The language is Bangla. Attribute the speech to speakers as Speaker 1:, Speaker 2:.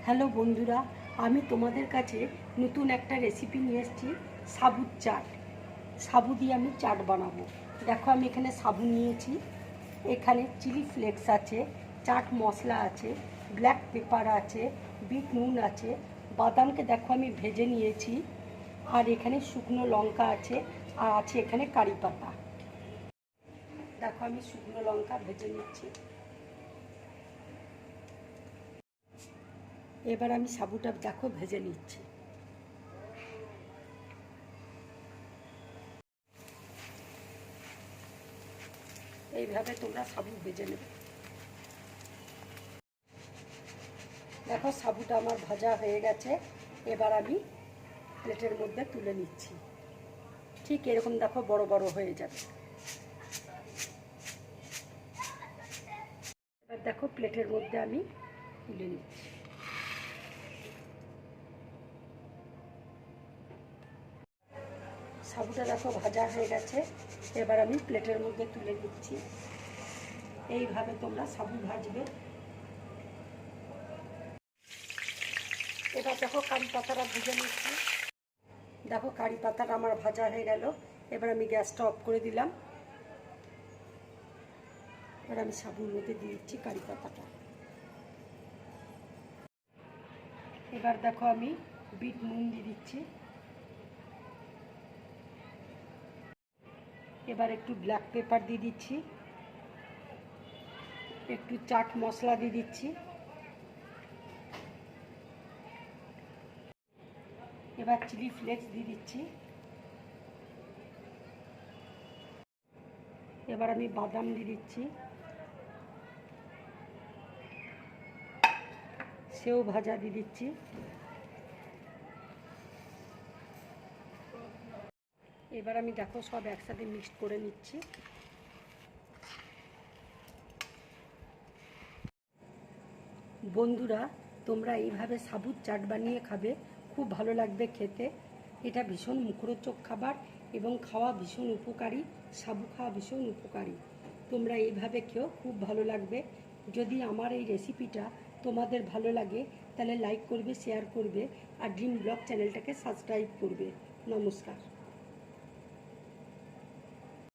Speaker 1: হ্যালো বন্ধুরা, আমি তোমাদের কাছে নতুন একটা রেসিপি নিয়ে এসেছি। সাবুর চাট। সাবু দিয়ে আমি চাট বানাবো। দেখো, আমি এখানে সাবু নিয়েছি, এখানে চিলি ফ্লেক্স আছে, চাট মশলা আছে, ব্ল্যাক পেপার আছে, বিট নুন আছে, বাদামকে দেখো আমি ভেজে নিয়েছি, আর এখানে শুকনো লঙ্কা আছে, আর আছে এখানে কারি পাতা। দেখো, আমি শুকনো লঙ্কা ভেজে নিচ্ছি। এবার আমি সাবুটা দেখো ভেজে নিচ্ছি। এইভাবে তোমরা সাবু ভেজে নেবে। দেখো, সাবুটা আমার ভাজা হয়ে গেছে। এবার আমি প্লেটের মধ্যে তুলে নিচ্ছি। ঠিক এরকম দেখো বড় বড় হয়ে যাবে। এবার দেখো প্লেটের মধ্যে আমি তুলে নিচ্ছি। সাবুটা দেখো ভাজা হয়ে গেছে। এবার আমি প্লেটের মধ্যে তুলে নিচ্ছি। এইভাবে তোমরা সাবু ভাজবে। এবার দেখো কারি পাতাটা ভেজে নিচ্ছি। দেখো কারি পাতাটা আমার ভাজা হয়ে গেল। এবার আমি গ্যাসটা অফ করে দিলাম। এবার আমি সাবুর মধ্যে দিয়ে দিচ্ছি কারি পাতাটা। এবার দেখো আমি বিট নুন দিয়ে দিচ্ছি। এবার একটু ব্ল্যাক পেপার দিয়ে দিচ্ছি, একটু চাট মশলা দিয়ে দিচ্ছি। এবার চিলি ফ্লেক্স দিয়ে দিচ্ছি। এবার আমি বাদাম দিয়ে দিচ্ছি, সেও ভাজা দিয়ে দিচ্ছি। এবার আমি দেখো সব একসাথে মিক্সড করে নিচ্ছি। বন্ধুরা, তোমরা এইভাবে সাবুর চাট বানিয়ে খাবে, খুব ভালো লাগবে খেতে। এটা ভীষণ মুখরোচক খাবার এবং খাওয়া ভীষণ উপকারী। সাবু খাওয়া ভীষণ উপকারী। তোমরা এইভাবে খেও, খুব ভালো লাগবে। যদি আমার এই রেসিপিটা তোমাদের ভালো লাগে তাহলে লাইক করবে, শেয়ার করবে, আর ড্রিম ব্লগ চ্যানেলটাকে সাবস্ক্রাইব করবে। নমস্কার।